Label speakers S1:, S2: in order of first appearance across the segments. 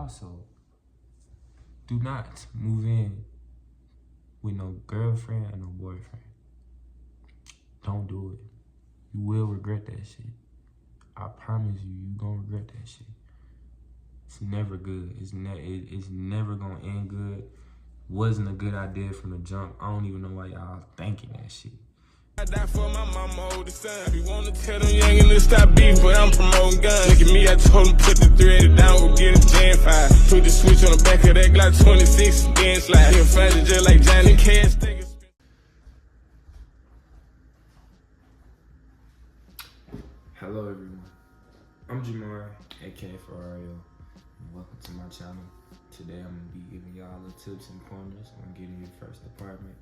S1: also, do not move in with no girlfriend or no boyfriend. Don't do it. You will regret that shit. I promise you, you gonna regret that shit. It's never good. It's never gonna end good. Wasn't a good idea from the jump. I don't even know why y'all thinking that shit.
S2: I die for my mama, oldest son. We wanna tell them youngin' to stop beef, but I'm promoting guns. Look at me, I told them put the 380 down, go get a Gen 5. Put the switch on the back of that Glock 26, then slide. He'll find it just like Johnny Cash.
S1: Hello everyone, I'm Jamar, aka Ferrario, and welcome to my channel. Today I'm gonna be giving y'all the tips and pointers on getting your first apartment.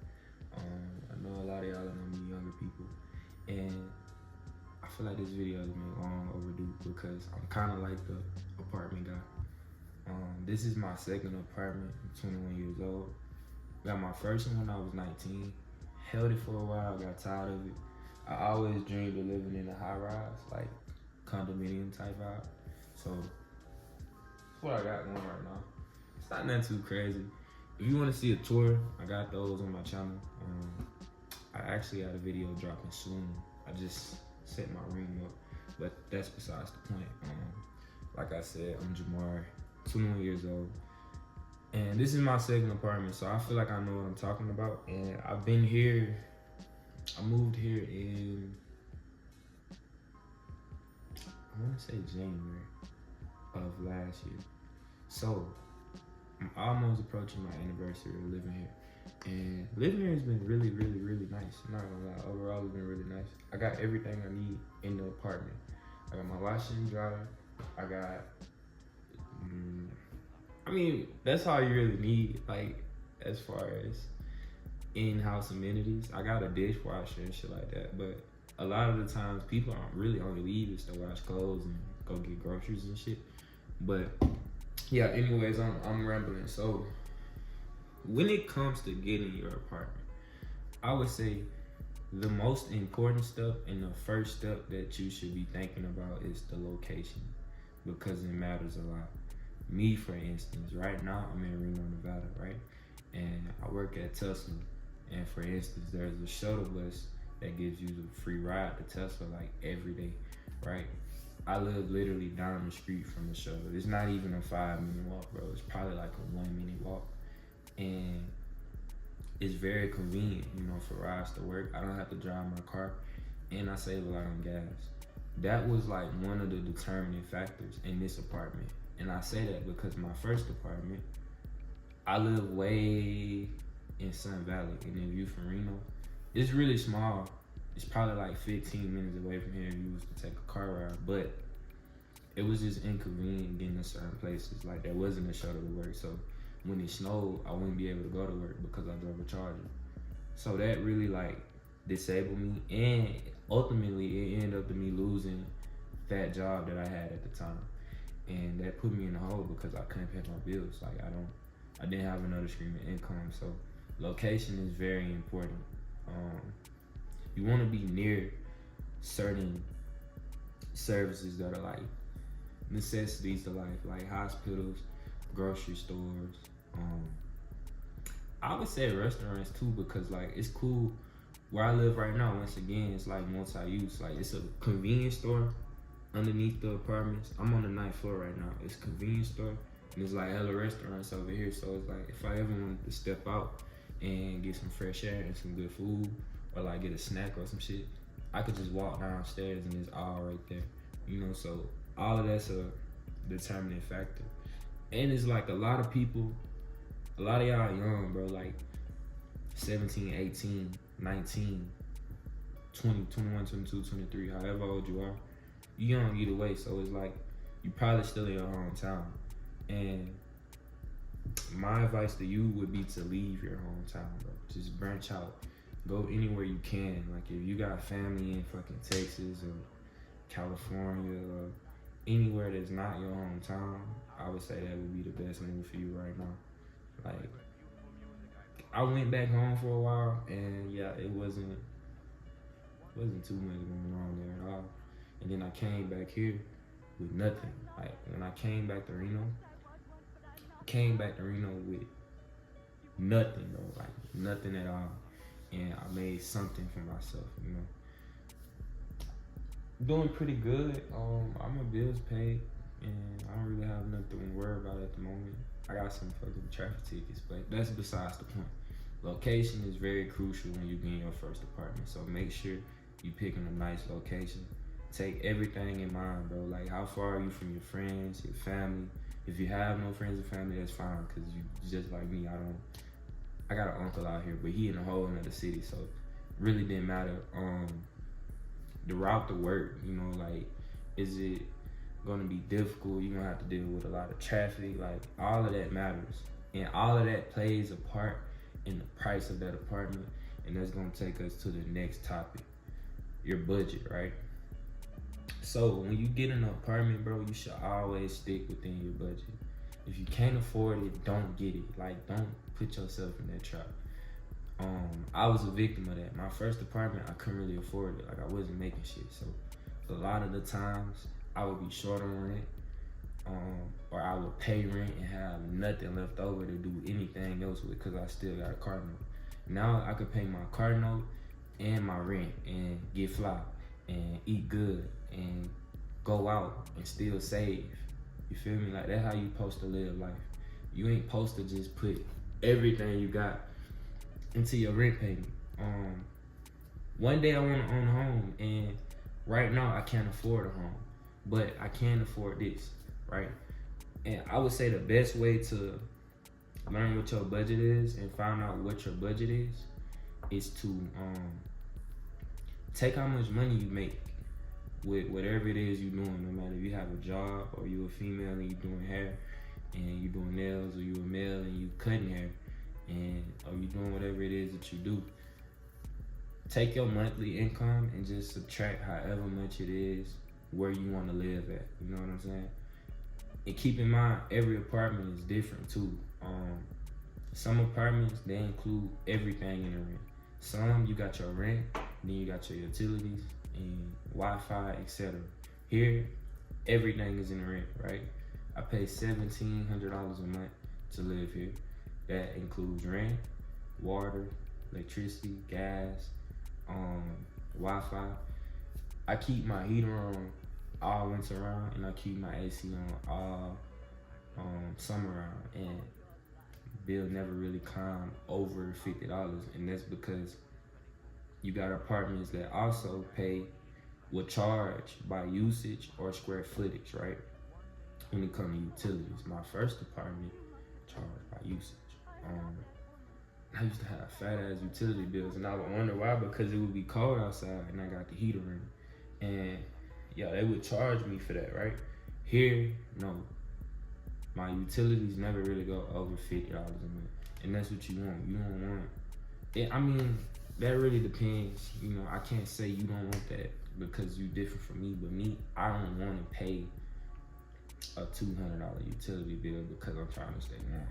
S1: I know a lot of y'all are gonna be younger people, and I feel like this video has been long overdue because I'm kind of like the apartment guy. This is my second apartment. I'm 21 years old. Got my first one when I was 19. Held it for a while, got tired of it. I always dreamed of living in a high rise, like condominium type vibe. So that's what I got going right now. It's not nothing too crazy. If you want to see a tour, I got those on my channel. I actually got a video dropping soon. I just set my ring up, but that's besides the point. Like I said, I'm Jamar, 21 years old. And this is my second apartment, so I feel like I know what I'm talking about. And I've been here, I moved here in, I want to say January of last year. So I'm almost approaching my anniversary of living here. And living here has been really, really, really nice. I'm not gonna lie, overall it's been really nice. I got everything I need in the apartment. I got my washer and dryer. I got, I mean, that's all you really need, like, as far as in-house amenities. I got a dishwasher and shit like that, but a lot of the times people aren't really only leave is to wash clothes and go get groceries and shit. But yeah, anyways, I'm rambling. So when it comes to getting your apartment, I would say the most important step and the first step that you should be thinking about is the location, because it matters a lot. Me, for instance, right now I'm in Reno, Nevada, right? And I work at Tesla. And for instance, there's a shuttle bus that gives you the free ride to Tesla like every day, right? I live literally down the street from the shuttle. It's not even a 5-minute walk, bro. It's probably like a 1-minute walk. And it's very convenient, you know, for rides to work. I don't have to drive my car, and I save a lot on gas. That was like one of the determining factors in this apartment. And I say that because my first apartment, I live way in Sun Valley, and if you from Reno, it's really small. It's probably like 15 minutes away from here if you was to take a car ride, but it was just inconvenient getting to certain places. Like, there wasn't a shuttle to work, so when it snowed, I wouldn't be able to go to work because I drove a Charger. So that really like disabled me, and ultimately it ended up to me losing that job that I had at the time. And that put me in a hole because I couldn't pay my bills. Like, I didn't have another stream of income. So location is very important. You want to be near certain services that are like necessities to life, like hospitals, grocery stores. I would say restaurants too, because like it's cool. Where I live right now, once again, it's like multi-use. Like, it's a convenience store underneath the apartments. I'm on the 9th floor right now. It's a convenience store, and it's like hella restaurants over here. So it's like, if I ever wanted to step out and get some fresh air and some good food, or like get a snack or some shit, I could just walk downstairs and it's all right there, you know. So all of that's a determining factor. And it's like a lot of people, a lot of y'all young, bro, like 17, 18, 19, 20, 21, 22, 23, however old you are, you young either way. So it's like, you probably still in your hometown. And my advice to you would be to leave your hometown, bro. Just branch out. Go anywhere you can. Like, if you got family in fucking Texas or California or anywhere that's not your hometown, I would say that would be the best move for you right now. Like, I went back home for a while, and yeah, it wasn't too much going on there at all. And then I came back here with nothing. Like, when I came back to Reno, came back to Reno with nothing though, like nothing at all, and I made something for myself, you know. Doing pretty good. I'm a bills paid, and I don't really have nothing to worry about at the moment. I got some fucking traffic tickets, but that's besides the point. Location is very crucial when you get in your first apartment, so make sure you picking a nice location. Take everything in mind, bro. Like, how far are you from your friends, your family? If you have no friends or family, that's fine, because you just like me. I got an uncle out here, but he in a whole another city, so it really didn't matter. The route to work, you know, like, is it gonna be difficult? You're gonna have to deal with a lot of traffic. Like, all of that matters, and all of that plays a part in the price of that apartment. And that's gonna take us to the next topic, your budget, right? So when you get an apartment, bro, you should always stick within your budget. If you can't afford it, don't get it. Like, don't put yourself in that trap. I was a victim of that. My first apartment, I couldn't really afford it. Like, I wasn't making shit. So a lot of the times I would be short on rent, or I would pay rent and have nothing left over to do anything else with, because I still got a car note. Now I could pay my car note and my rent and get fly and eat good and go out and still save. You feel me? Like, that's how you supposed to live life. You ain't supposed to just put everything you got into your rent payment. One day I want to own a home, and right now I can't afford a home, but I can afford this, right? And I would say the best way to learn what your budget is and find out what your budget is to take how much money you make with whatever it is you're doing. No matter if you have a job, or you a female and you doing hair and you doing nails, or you a male and you cutting hair, or you doing whatever it is that you do. Take your monthly income and just subtract however much it is where you want to live at. You know what I'm saying? And keep in mind, every apartment is different too. Some apartments, they include everything in the rent. Some, you got your rent, then you got your utilities and Wi-Fi, etc. Here, everything is in the rent, right? I pay $1,700 a month to live here. That includes rent, water, electricity, gas, Wi-Fi. I keep my heater on all winter round, and I keep my AC on all summer round, and bill never really climb over $50, and that's because you got apartments that also will charge by usage or square footage, right? When it comes to utilities, my first apartment charged by usage. I used to have fat ass utility bills, and I would wonder why, because it would be cold outside and I got the heater in, and yeah, they would charge me for that, right? Here, no. My utilities never really go over $50 a month, and that's what you want. You don't want it. I mean, that really depends. You know, I can't say you don't want that because you different from me, but me, I don't want to pay a $200 utility bill because I'm trying to stay warm.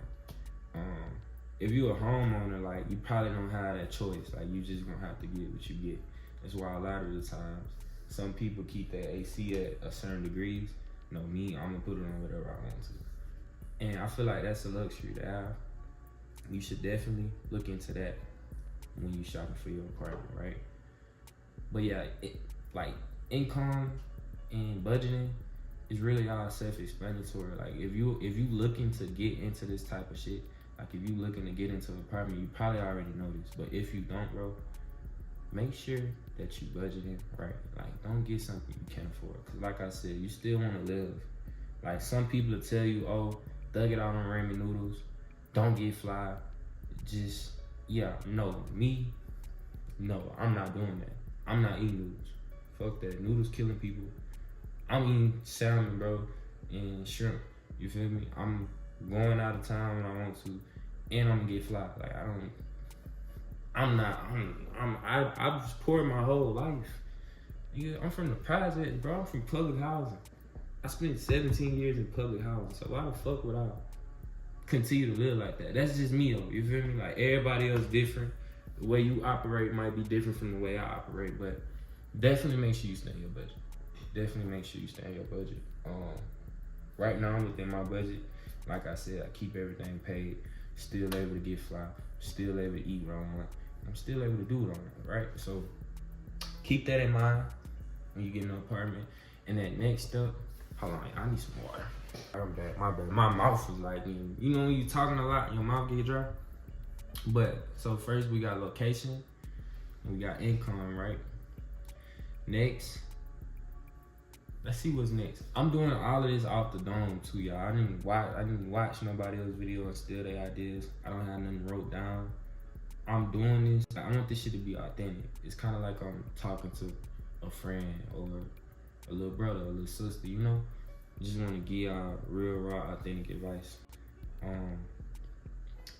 S1: If you're a homeowner, like, you probably don't have that choice. Like, you just gonna have to get what you get. That's why a lot of the times, some people keep their AC at a certain degrees. No, me, I'm gonna put it on whatever I want to. And I feel like that's a luxury to have. You should definitely look into that when you're shopping for your apartment, right? But yeah, like, income and budgeting is really all self-explanatory. Like, if you looking to get into this type of shit, like, if you looking to get into an apartment, you probably already know this. But if you don't, bro, make sure that you budgeting right. Like, don't get something you can't afford. Cause like I said, you still want to live. Like, some people will tell you, oh, thug it out on ramen noodles, don't get fly. Just, yeah, no, me, no, I'm not doing that. I'm not eating noodles. Fuck that. Noodles killing people. I'm eating salmon, bro, and shrimp. You feel me? I'm going out of town when I want to, and I'm gonna get fly. Like, I was poor my whole life. Yeah, I'm from the project, bro. I'm from public housing. I spent 17 years in public housing, so why the fuck would I continue to live like that? That's just me, though. You feel me? Like, everybody else different. The way you operate might be different from the way I operate, but definitely make sure you stay in your budget. Definitely make sure you stay in your budget. Right now, I'm within my budget. like I said, I keep everything paid, still able to get fly, still able to eat wrong. I'm still able to do it on it, right? So keep that in mind when you get an apartment. And that next step, hold on, I need some water. I'm back, my bad. My mouth is like, you know when you talking a lot, your mouth get dry? But, so first we got location, we got income, right? Next, let's see what's next. I'm doing all of this off the dome too, y'all. I didn't watch nobody else's video and steal their ideas. I don't have nothing wrote down. I'm doing this. I want this shit to be authentic. It's kind of like I'm talking to a friend or a little brother, a little sister, you know? Just want to give y'all real, raw, authentic advice.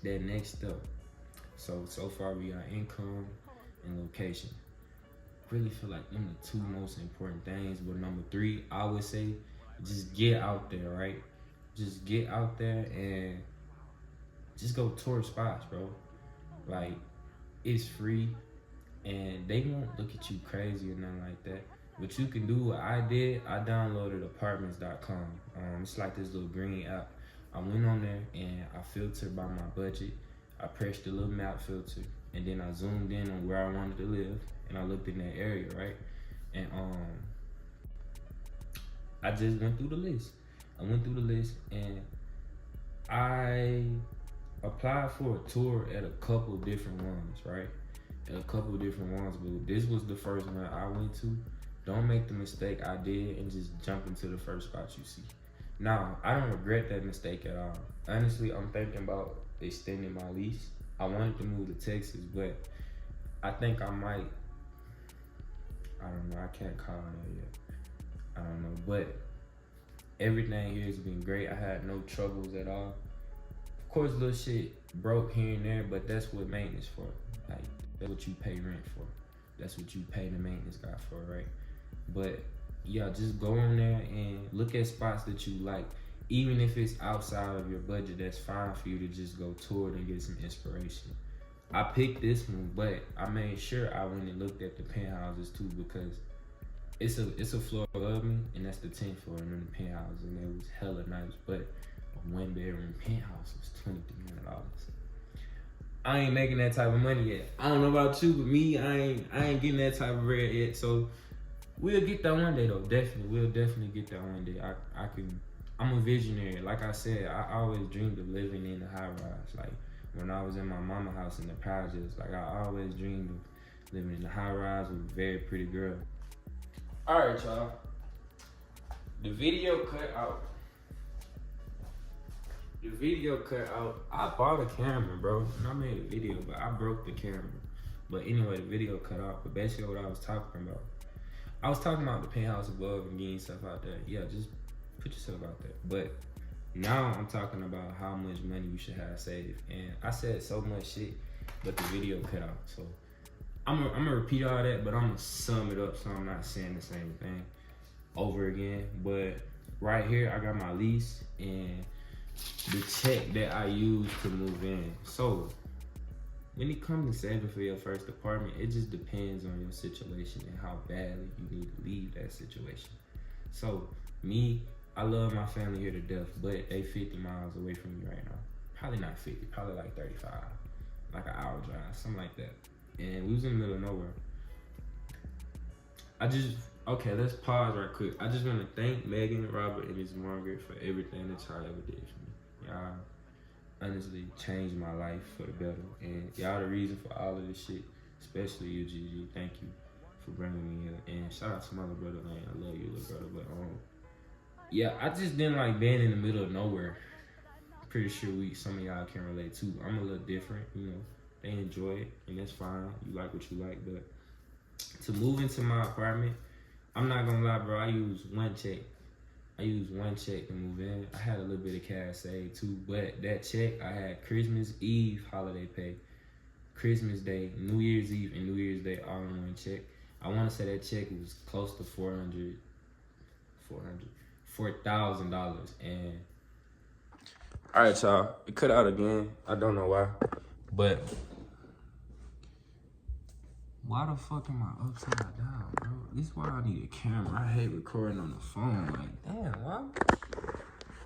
S1: That next step. So far we got income and location. Really feel like them the two most important things. But number 3, I would say, just get out there, right? Just get out there and just go tour spots, bro. Like, it's free and they won't look at you crazy or nothing like that. But you can do what I did. I downloaded apartments.com. It's like this little green app. I went on there and I filtered by my budget. I pressed the little map filter and then I zoomed in on where I wanted to live and I looked in that area, right? And I just went through the list. And I applied for a tour at a couple different ones, right? But this was the first one I went to. Don't make the mistake I did and just jump into the first spot you see. Now, I don't regret that mistake at all. Honestly, I'm thinking about extending my lease. I wanted to move to Texas, but I think I might. I don't know. I can't call that yet. I don't know. But everything here has been great. I had no troubles at all. Of course, little shit broke here and there, but that's what maintenance for. Like, that's what you pay rent for. That's what you pay the maintenance guy for, right? But yeah, just go on there and look at spots that you like. Even if it's outside of your budget, that's fine for you to just go tour it and get some inspiration. I picked this one, but I made sure I went and looked at the penthouses too, because it's a floor above me, and that's the 10th floor, and then the penthouse, and it was hella nice. But a 1-bedroom penthouse was $2,300. I ain't making that type of money yet. I don't know about you, but me, I ain't getting that type of bread yet. So we'll get that one day though. We'll definitely get that one day. I'm a visionary. Like I said, I always dreamed of living in the high rise. Like when I was in my mama's house in the projects, like I always dreamed of living in the high rise with a very pretty girl. All right, y'all. The video cut out. I bought a camera, bro, and I made a video, but I broke the camera. But anyway, the video cut out. But basically what I was talking about the penthouse above and getting stuff out there. Yeah, just put yourself out there. But now I'm talking about how much money you should have saved. And I said so much shit, but the video cut out. So I'm gonna repeat all that, but I'm gonna sum it up so I'm not saying the same thing over again. But right here, I got my lease and the check that I use to move in. So when it comes to saving for your first apartment, it just depends on your situation and how badly you need to leave that situation. So me, I love my family here to death, but they 50 miles away from me right now. Probably not 50, probably like 35, like an hour drive, something like that. And we was in the middle of nowhere. Okay, let's pause right quick. I just want to thank Megan, Robert, and Miss Margaret for everything that y'all ever did for me. Y'all honestly changed my life for the better. And y'all the reason for all of this shit, especially you, Gigi. Thank you for bringing me here. And shout out to my little brother, man. I love you, little brother. But yeah, I just didn't like being in the middle of nowhere. Pretty sure some of y'all can relate too. I'm a little different, you know. They enjoy it, and that's fine. You like what you like. But to move into my apartment, I'm not gonna lie, bro. I used one check to move in. I had a little bit of cash saved too, but that check, I had Christmas Eve holiday pay, Christmas Day, New Year's Eve, and New Year's Day all in one check. I want to say that check was close to $4,000. And all right, y'all, it cut out again. I don't know why, but why the fuck am I upside down, bro? This is why I need a camera. I hate recording on the phone. Like, damn, why?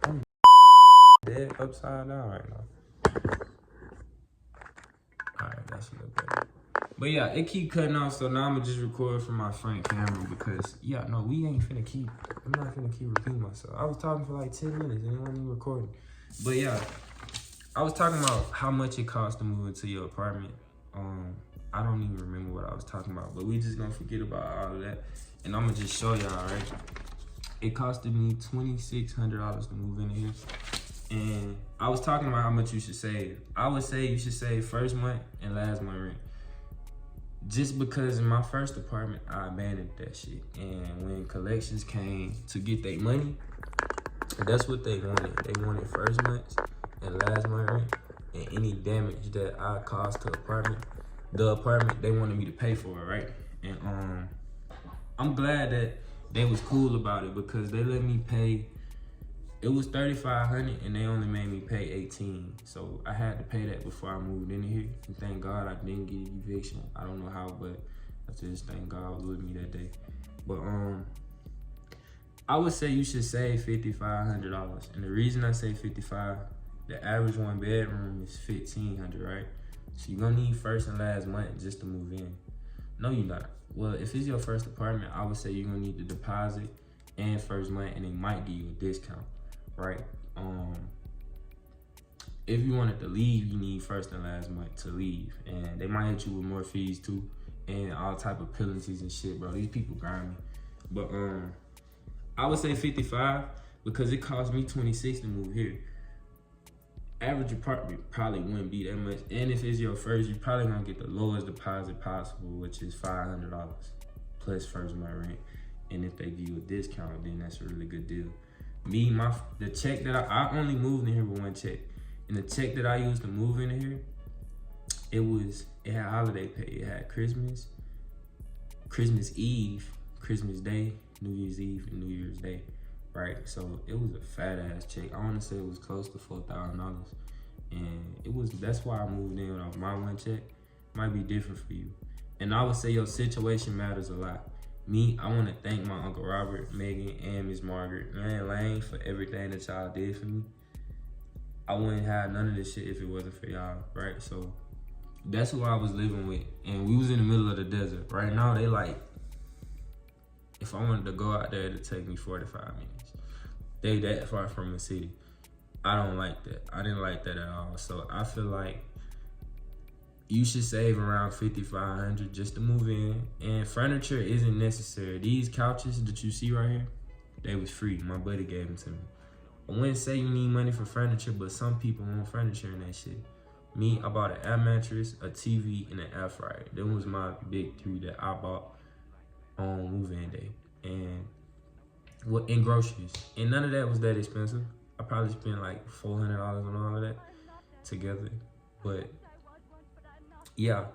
S1: I'm dead bed upside down right now. Alright, that's a little better. But yeah, it keep cutting off, so now I'm gonna just record from my front camera because, yeah, no, I'm not finna keep repeating myself. I was talking for like 10 minutes and it wasn't even recording. But yeah, I was talking about how much it costs to move into your apartment. I don't even remember what I was talking about, but we just gonna forget about all of that. And I'm gonna just show y'all, right? It costed me $2,600 to move in here. And I was talking about how much you should save. I would say you should save first month and last month rent. Just because in my first apartment, I abandoned that shit. And when collections came to get their money, that's what they wanted. They wanted first month and last month rent. And any damage that I caused to the apartment, they wanted me to pay for it, right? And I'm glad that they was cool about it because they let me pay. It was $3,500 and they only made me pay $1,800. So I had to pay that before I moved in here. And thank God I didn't get eviction. I don't know how, but I just thank God was with me that day. But I would say you should save $5,500. And the reason I say $5,500, the average one bedroom is $1,500, right? So you're gonna need first and last month just to move in. No, you're not. Well, if it's your first apartment, I would say you're gonna need the deposit and first month, and they might give you a discount, right? If you wanted to leave, you need first and last month to leave, and they might hit you with more fees too, and all type of penalties and shit, bro. These people grind me. But I would say $55 because it cost me $26 to move here. Average apartment probably wouldn't be that much, and if it's your first, you're probably gonna get the lowest deposit possible, which is $500 plus first month rent. And if they give you a discount, then that's a really good deal. Me, the check that I only moved in here with one check, and the check that I used to move in here, it had holiday pay. It had Christmas Eve, Christmas Day, New Year's Eve, and New Year's Day. Right, so it was a fat ass check. I want to say it was close to $4,000, and that's why I moved in off my one check. Might be different for you, and I would say your situation matters a lot. Me, I want to thank my Uncle Robert, Megan, and Miss Margaret, man, Lane, for everything that y'all did for me. I wouldn't have none of this shit if it wasn't for y'all, right? So that's who I was living with, and we was in the middle of the desert. Right now, they like, if I wanted to go out there, it'd take me 45 minutes. They that far from the city. I don't like that. I didn't like that at all. So I feel like you should save around $5,500 just to move in. And furniture isn't necessary. These couches that you see right here, they was free. My buddy gave them to me. I wouldn't say you need money for furniture, but some people want furniture and that shit. Me, I bought an air mattress, a TV, and an air fryer. Them was my big three that I bought on move-in day. And groceries. And none of that was that expensive. I probably spent like $400 on all of that together. But yeah,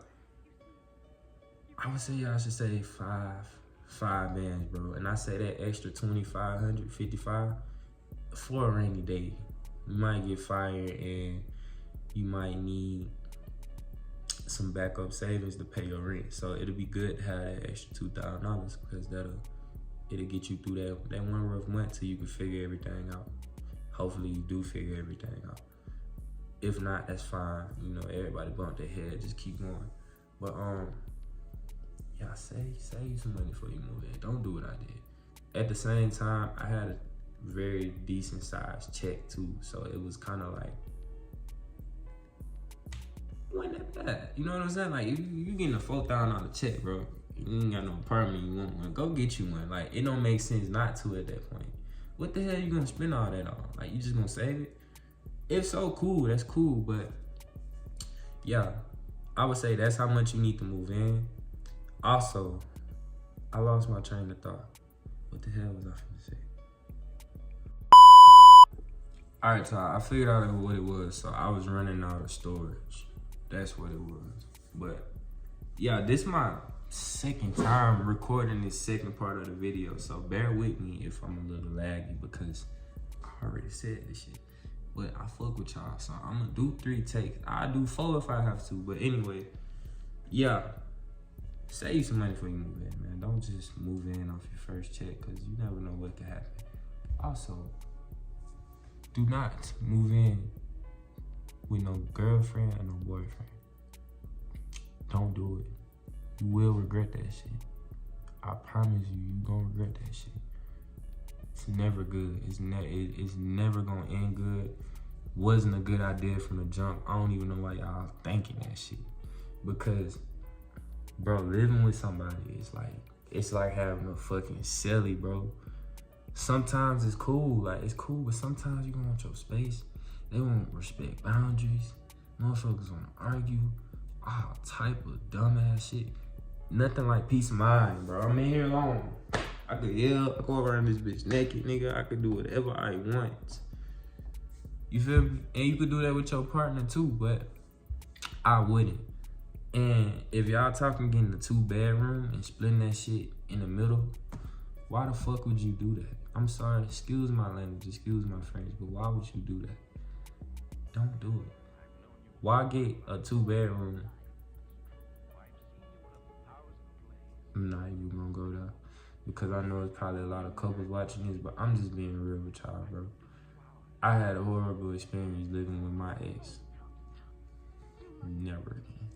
S1: I would say y'all should save five bands, bro. And I say that extra $2,500, $55 for a rainy day. You might get fired and you might need some backup savings to pay your rent. So it'll be good to have that extra $2,000 because it'll get you through that one rough month till you can figure everything out. Hopefully you do figure everything out. If not, that's fine. You know, everybody bump their head, just keep going. But yeah, save some money before you move in. Don't do what I did. At the same time, I had a very decent sized check too, so it was kind of like, wasn't that bad. You know what I'm saying? Like, you getting a $4,000 check, bro. You ain't got no apartment, you want one, go get you one. Like, it don't make sense not to at that point. What the hell you gonna spend all that on? Like, you just gonna save it? If so, cool, that's cool, but yeah, I would say that's how much you need to move in. Also, I lost my train of thought. What the hell was I finna say? All right, so I figured out what it was. So I was running out of storage. That's what it was. But yeah, this is my second time recording this second part of the video, so bear with me if I'm a little laggy because I already said this shit. But I fuck with y'all, so I'm gonna do 3 takes. I'll do 4 if I have to, but anyway, yeah, save some money before you move in, man. Don't just move in off your first check because you never know what could happen. Also, Do not move in with no girlfriend or no boyfriend. Don't do it. You will regret that shit. I promise you, you gonna regret that shit. It's never good. It's never gonna end good. Wasn't a good idea from the jump. I don't even know why y'all thinking that shit. Because, bro, living with somebody it's like having a fucking celly, bro. Sometimes it's cool, but sometimes you gonna want your space. They won't respect boundaries. Motherfuckers wanna argue. All type of dumbass shit. Nothing like peace of mind, bro. I'm in here alone. I could yell, I go around this bitch naked, nigga. I could do whatever I want. You feel me? And you could do that with your partner too, but I wouldn't. And if y'all talking getting a 2-bedroom and splitting that shit in the middle, why the fuck would you do that? I'm sorry, excuse my language, excuse my French, but why would you do that? Don't do it. Why get a 2-bedroom? I'm not even gonna go there because I know there's probably a lot of couples watching this, but I'm just being real with y'all, bro. I had a horrible experience living with my ex. Never again.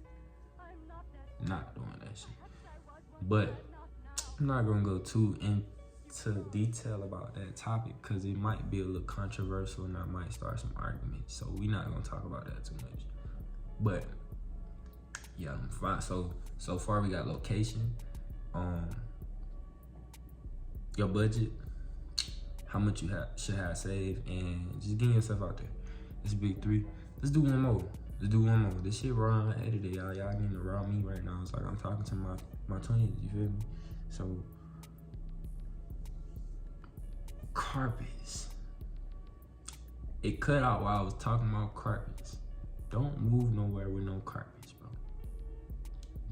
S1: Not doing that shit. But I'm not gonna go too into detail about that topic because it might be a little controversial and I might start some arguments. So we're not gonna talk about that too much. But yeah, I'm fine. So far we got location, your budget, how much you should have saved, and just getting yourself out there. It's big 3. Let's do one more. This shit raw and edited, y'all. Y'all getting the raw me right now. It's like I'm talking to my twins, you feel me? So, carpets. It cut out while I was talking about carpets. Don't move nowhere with no carpets, bro.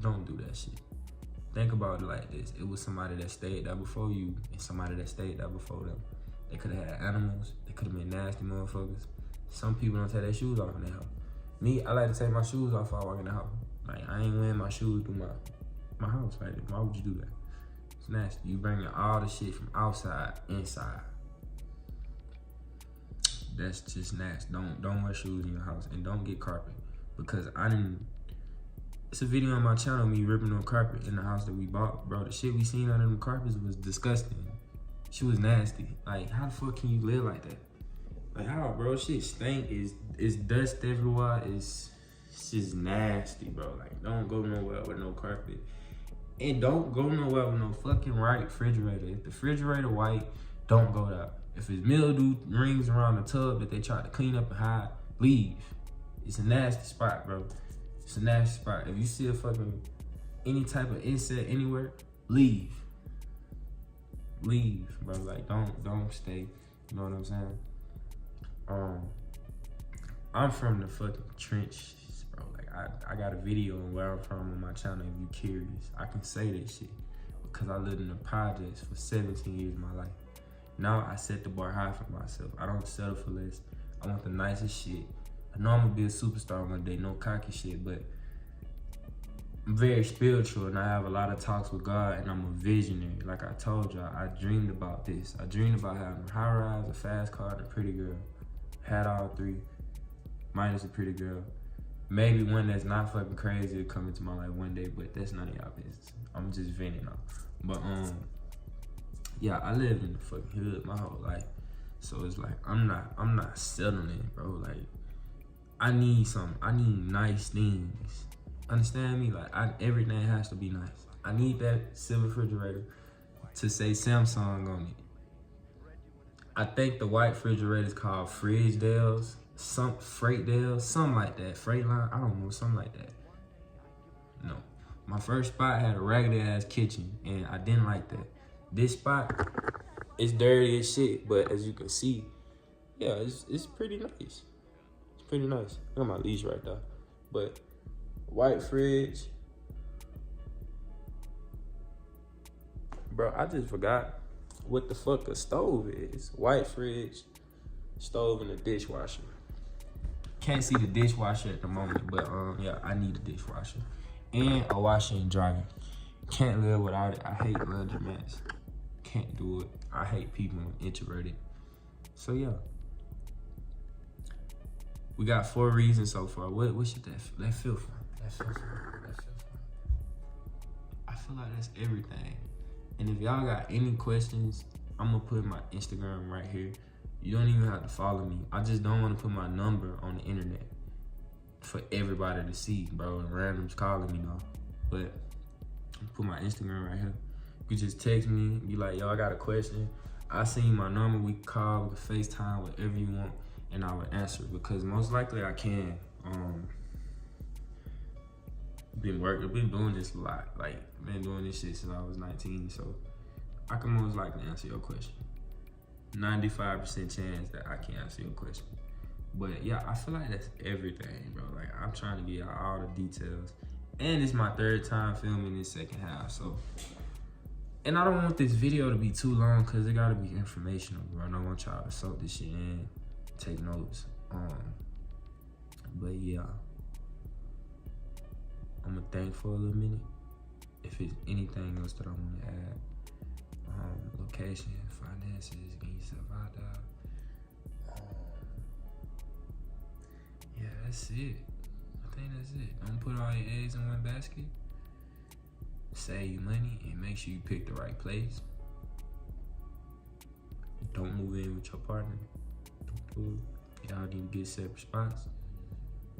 S1: Don't do that shit. Think about it like this. It was somebody that stayed there before you and somebody that stayed there before them. They could have had animals. They could have been nasty motherfuckers. Some people don't take their shoes off in their house. Me, I like to take my shoes off while I walk in the house. Like, I ain't wearing my shoes through my house. Like, why would you do that? It's nasty. You bringing all the shit from outside, inside. That's just nasty. Don't wear shoes in your house and don't get carpet. Because it's a video on my channel of me ripping on carpet in the house that we bought. Bro, the shit we seen under them carpets was disgusting. She was nasty. Like, how the fuck can you live like that? Like, how, bro? Shit stink. It's dust everywhere. It's just nasty, bro. Like, don't go nowhere with no carpet. And don't go nowhere with no fucking white refrigerator. If the refrigerator white, don't go there. If it's mildew rings around the tub that they try to clean up and hide, leave. It's a nasty spot, bro. It's a nasty spot. If you see a fucking any type of insect anywhere, leave. Leave, bro. Like, don't stay. You know what I'm saying? I'm from the fucking trenches, bro. Like, I got a video on where I'm from on my channel if you curious. I can say that shit because I lived in the projects for 17 years of my life. Now I set the bar high for myself. I don't settle for less. I want the nicest shit. I know I'm gonna be a superstar one day, no cocky shit, but I'm very spiritual and I have a lot of talks with God and I'm a visionary. Like I told y'all, I dreamed about this. I dreamed about having a high rise, a fast car, and a pretty girl. Had all 3, minus a pretty girl. Maybe one that's not fucking crazy will come into my life one day, but that's none of y'all business. I'm just venting off. But yeah, I lived in the fucking hood my whole life. So it's like I'm not settling, bro. Like I need nice things. Understand me? Like everything has to be nice. I need that silver refrigerator to say Samsung on it. I think the white refrigerator is called Frigidaires, Freightdales, something like that. Freightliner, I don't know, something like that. No, my first spot had a raggedy ass kitchen and I didn't like that. This spot, it's dirty as shit, but as you can see, yeah, it's pretty nice. It's pretty nice. I got my leash right there, but white fridge. Bro, I just forgot what the fuck a stove is. White fridge, stove, and a dishwasher. Can't see the dishwasher at the moment, but yeah, I need a dishwasher. And a washer and dryer. Can't live without it. I hate laundromats. Can't do it. I hate people introverted. So yeah, We got 4 reasons so far. What should that feel for? That feel for. I feel like that's everything. And if y'all got any questions, I'm gonna put my Instagram right here. You don't even have to follow me. I just don't want to put my number on the internet for everybody to see, bro, and randoms calling me now. But I'll put my Instagram right here. You can just text me, be like, yo, I got a question. I seen my number, we can call, we can FaceTime, whatever you want, and I will answer, because most likely I can. I've been doing this a lot. Like, been doing this shit since I was 19, so I can most likely answer your question. 95% chance that I can answer your question. But yeah, I feel like that's everything, bro. Like, I'm trying to get out all the details. And it's my 3rd time filming this second half, so. And I don't want this video to be too long, because it gotta be informational, bro. I don't want y'all to soak this shit in, take notes. But yeah. I'm gonna think for a little minute. If it's anything else that I want to add, location, finances, getting yourself out there. Yeah, that's it. I think that's it. Don't put all your eggs in one basket. Save your money and make sure you pick the right place. Don't move in with your partner. Y'all need to get separate spots.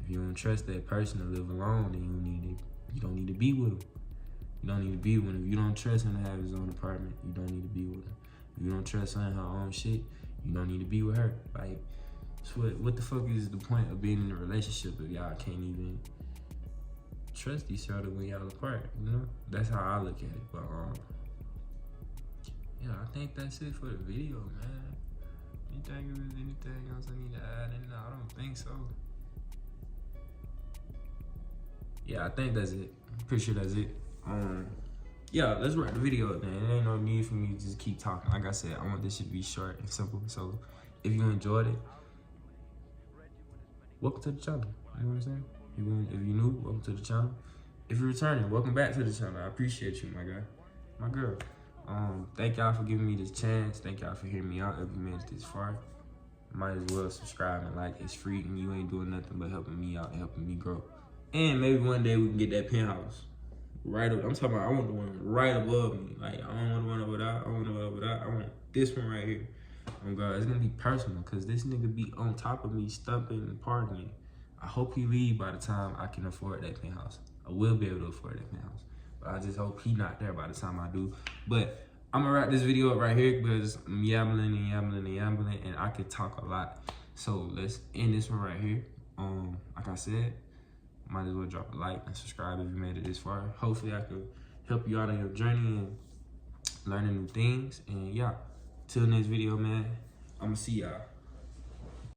S1: If you don't trust that person to live alone, then you don't need to be with them. You don't need to be with him. If you don't trust him to have his own apartment, you don't need to be with him. If you don't trust her and her own shit, you don't need to be with her. Like, so what the fuck is the point of being in a relationship if y'all can't even trust each other when y'all apart, you know? That's how I look at it. But yeah, I think that's it for the video, man. You think there was anything else I need to add in there? I don't think so. Yeah, I think that's it. I'm pretty sure that's it. Yeah, let's wrap the video up, man. There ain't no need for me to just keep talking. Like I said, I want this shit to be short and simple. So if you enjoyed it, welcome to the channel. You know what I'm saying? If you're new, welcome to the channel. If you're returning, welcome back to the channel. I appreciate you, my guy, my girl. Thank y'all for giving me this chance. Thank y'all for hearing me out. If you made it this far, might as well subscribe and like. It's free, and you ain't doing nothing but helping me out and helping me grow. And maybe one day we can get that penthouse right up. I'm talking about, I want the one right above me. Like, I don't want the one over there. I want the one over there. I want this one right here. Oh God, it's gonna be personal, because this nigga be on top of me, stumping and partying. I hope he leave by the time I can afford that penthouse. I will be able to afford that penthouse. But I just hope he not there by the time I do. But I'm gonna wrap this video up right here, because I'm yabbling and I could talk a lot. So let's end this one right here. Like I said, might as well drop a like and subscribe if you made it this far. Hopefully I could help you out on your journey and learning new things. And yeah, till next video, man, I'm gonna see y'all.